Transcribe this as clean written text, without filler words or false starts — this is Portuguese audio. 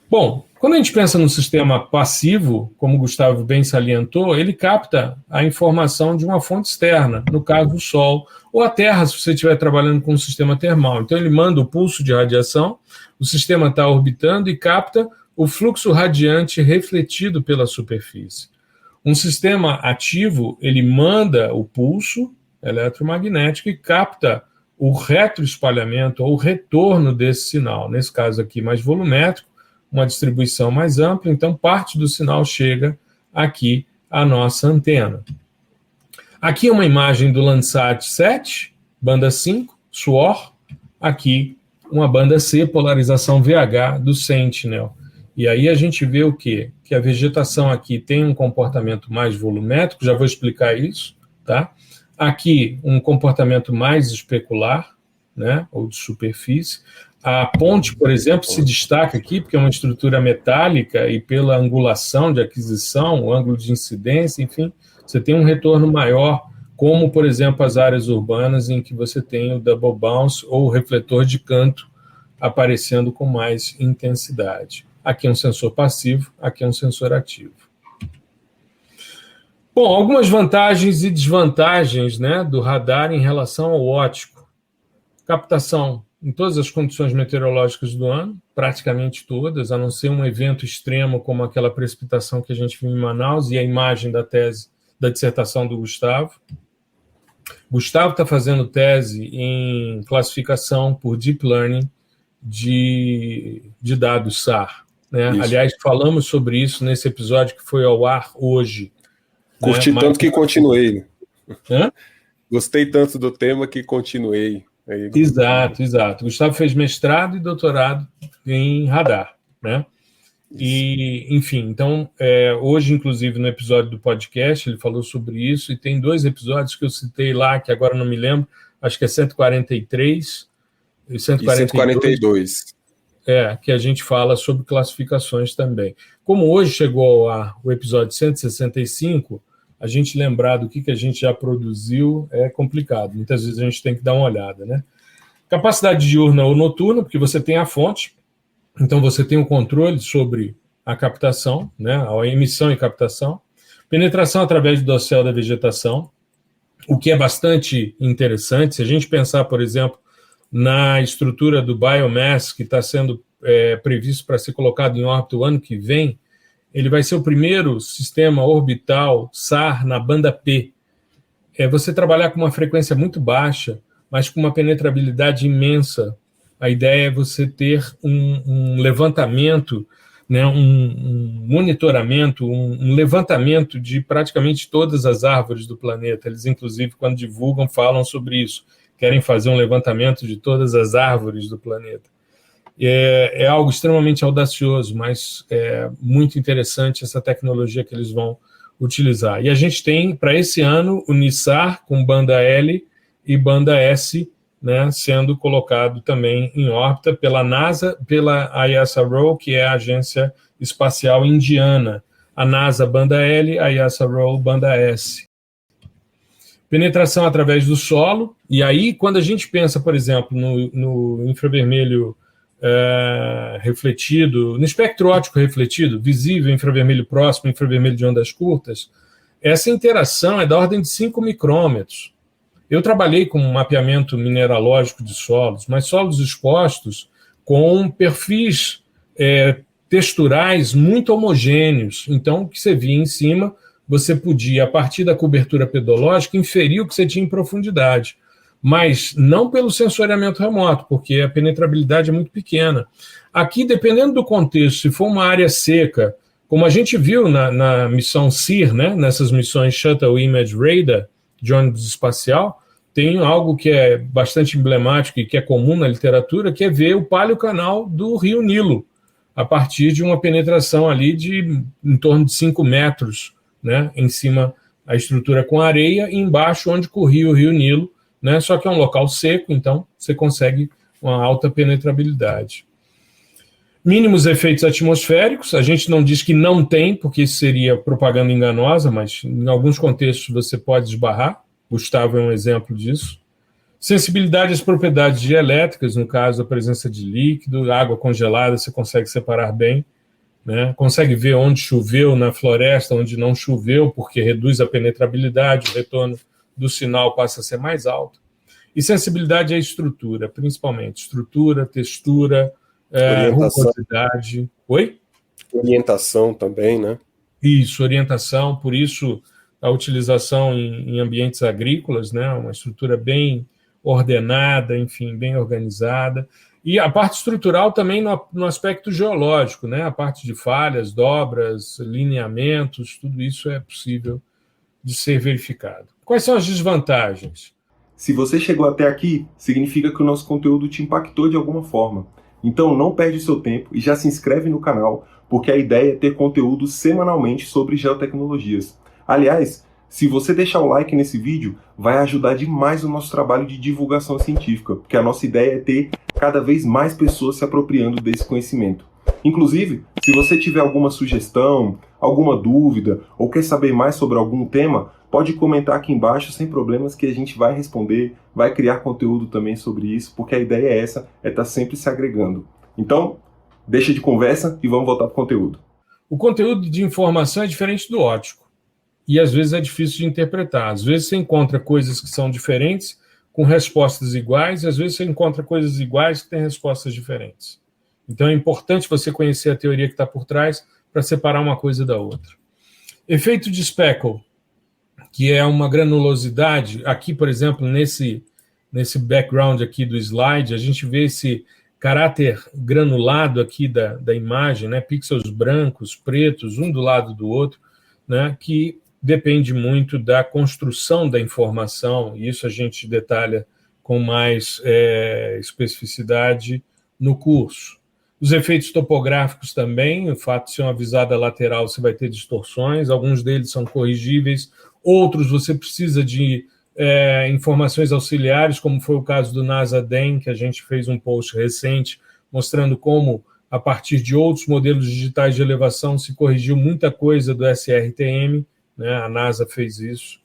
Bom, quando a gente pensa no sistema passivo, como o Gustavo bem salientou, ele capta a informação de uma fonte externa, no caso o Sol, ou a Terra, se você estiver trabalhando com um sistema termal. Então ele manda o pulso de radiação, o sistema está orbitando e capta o fluxo radiante refletido pela superfície. Um sistema ativo, ele manda o pulso eletromagnético e capta o retroespalhamento ou o retorno desse sinal, nesse caso aqui mais volumétrico, uma distribuição mais ampla, então parte do sinal chega aqui à nossa antena. Aqui é uma imagem do Landsat 7, banda 5, SWOR, aqui uma banda C, polarização VH do Sentinel. E aí a gente vê o quê? Que a vegetação aqui tem um comportamento mais volumétrico, já vou explicar isso, tá? Aqui um comportamento mais especular, né, ou de superfície. A ponte, por exemplo, se destaca aqui porque é uma estrutura metálica e pela angulação de aquisição, o ângulo de incidência, enfim, você tem um retorno maior, como, por exemplo, as áreas urbanas em que você tem o double bounce ou o refletor de canto aparecendo com mais intensidade. Aqui é um sensor passivo, aqui é um sensor ativo. Bom, algumas vantagens e desvantagens, né, do radar em relação ao óptico. Captação em todas as condições meteorológicas do ano, praticamente todas, a não ser um evento extremo como aquela precipitação que a gente viu em Manaus e a imagem da tese, da dissertação do Gustavo. Gustavo está fazendo tese em classificação por Deep Learning de dados SAR. Né? Aliás, falamos sobre isso nesse episódio que foi ao ar hoje. Curti tanto que continuei. Hã? Gostei tanto do tema que continuei. Aí... Exato. Gustavo fez mestrado e doutorado em radar, né? E, enfim, então, hoje, inclusive, no episódio do podcast, ele falou sobre isso, e tem 2 episódios que eu citei lá, que agora não me lembro, acho que é 143 e 142. Que a gente fala sobre classificações também. Como hoje chegou ao ar o episódio 165, a gente lembrar do que a gente já produziu é complicado. Muitas vezes a gente tem que dar uma olhada, né? Capacidade diurna ou noturna, porque você tem a fonte, então você tem o controle sobre a captação, né? A emissão e captação. Penetração através do dossel da vegetação, o que é bastante interessante. Se a gente pensar, por exemplo, na estrutura do biomass que está sendo previsto para ser colocado em órbita o ano que vem, ele vai ser o primeiro sistema orbital SAR na banda P. Você trabalhar com uma frequência muito baixa, mas com uma penetrabilidade imensa. A ideia é você ter um levantamento, né, um monitoramento, um levantamento de praticamente todas as árvores do planeta. Eles, inclusive, quando divulgam, falam sobre isso. Querem fazer um levantamento de todas as árvores do planeta. É algo extremamente audacioso, mas é muito interessante essa tecnologia que eles vão utilizar. E a gente tem, para esse ano, o NISAR com banda L e banda S, né, sendo colocado também em órbita pela NASA, pela ISRO, que é a Agência Espacial Indiana. A NASA, banda L, a ISRO, banda S. Penetração através do solo, e aí, quando a gente pensa, por exemplo, no infravermelho refletido, no espectro óptico refletido, visível, infravermelho próximo, infravermelho de ondas curtas, essa interação é da ordem de 5 micrômetros. Eu trabalhei com mapeamento mineralógico de solos, mas solos expostos com perfis texturais muito homogêneos. Então, o que você via em cima, você podia, a partir da cobertura pedológica, inferir o que você tinha em profundidade. Mas não pelo sensoriamento remoto, porque a penetrabilidade é muito pequena. Aqui, dependendo do contexto, se for uma área seca, como a gente viu na missão SEER, né, nessas missões Shuttle Image Radar, de ônibus espacial, tem algo que é bastante emblemático e que é comum na literatura, que é ver o paleocanal do rio Nilo, a partir de uma penetração ali de em torno de 5 metros, né, em cima a estrutura com areia, e embaixo onde corria o rio Nilo, né, só que é um local seco, então você consegue uma alta penetrabilidade. Mínimos efeitos atmosféricos, a gente não diz que não tem, porque isso seria propaganda enganosa, mas em alguns contextos você pode esbarrar. Gustavo é um exemplo disso. Sensibilidade às propriedades dielétricas, no caso a presença de líquido, água congelada, você consegue separar bem né? Consegue ver onde choveu na floresta, onde não choveu, porque reduz a penetrabilidade, o retorno do sinal passa a ser mais alto. E sensibilidade à estrutura, principalmente. Estrutura, textura, rugosidade. Oi? Orientação também, né? Isso, orientação. Por isso, a utilização em ambientes agrícolas, né? Uma estrutura bem ordenada, enfim, bem organizada. E a parte estrutural também no aspecto geológico, né? A parte de falhas, dobras, lineamentos, tudo isso é possível de ser verificado. Quais são as desvantagens? Se você chegou até aqui, significa que o nosso conteúdo te impactou de alguma forma. Então não perde o seu tempo e já se inscreve no canal, porque a ideia é ter conteúdo semanalmente sobre geotecnologias. Aliás, se você deixar o like nesse vídeo, vai ajudar demais o nosso trabalho de divulgação científica, porque a nossa ideia é ter cada vez mais pessoas se apropriando desse conhecimento. Inclusive, se você tiver alguma sugestão, alguma dúvida ou quer saber mais sobre algum tema, pode comentar aqui embaixo sem problemas que a gente vai responder, vai criar conteúdo também sobre isso, porque a ideia é essa, é estar sempre se agregando. Então, deixa de conversa e vamos voltar para o conteúdo. O conteúdo de informação é diferente do ótico e às vezes é difícil de interpretar. Às vezes você encontra coisas que são diferentes com respostas iguais e às vezes você encontra coisas iguais que têm respostas diferentes. Então é importante você conhecer a teoria que está por trás para separar uma coisa da outra. Efeito de Speckle, que é uma granulosidade. Aqui, por exemplo, nesse background aqui do slide, a gente vê esse caráter granulado aqui da imagem, né? Pixels brancos, pretos, um do lado do outro, né? Que depende muito da construção da informação, e isso a gente detalha com mais especificidade no curso. Os efeitos topográficos também, o fato de ser uma visada lateral, você vai ter distorções, alguns deles são corrigíveis, outros você precisa de informações auxiliares, como foi o caso do NASA-DEM, que a gente fez um post recente, mostrando como, a partir de outros modelos digitais de elevação, se corrigiu muita coisa do SRTM, né? A NASA fez isso.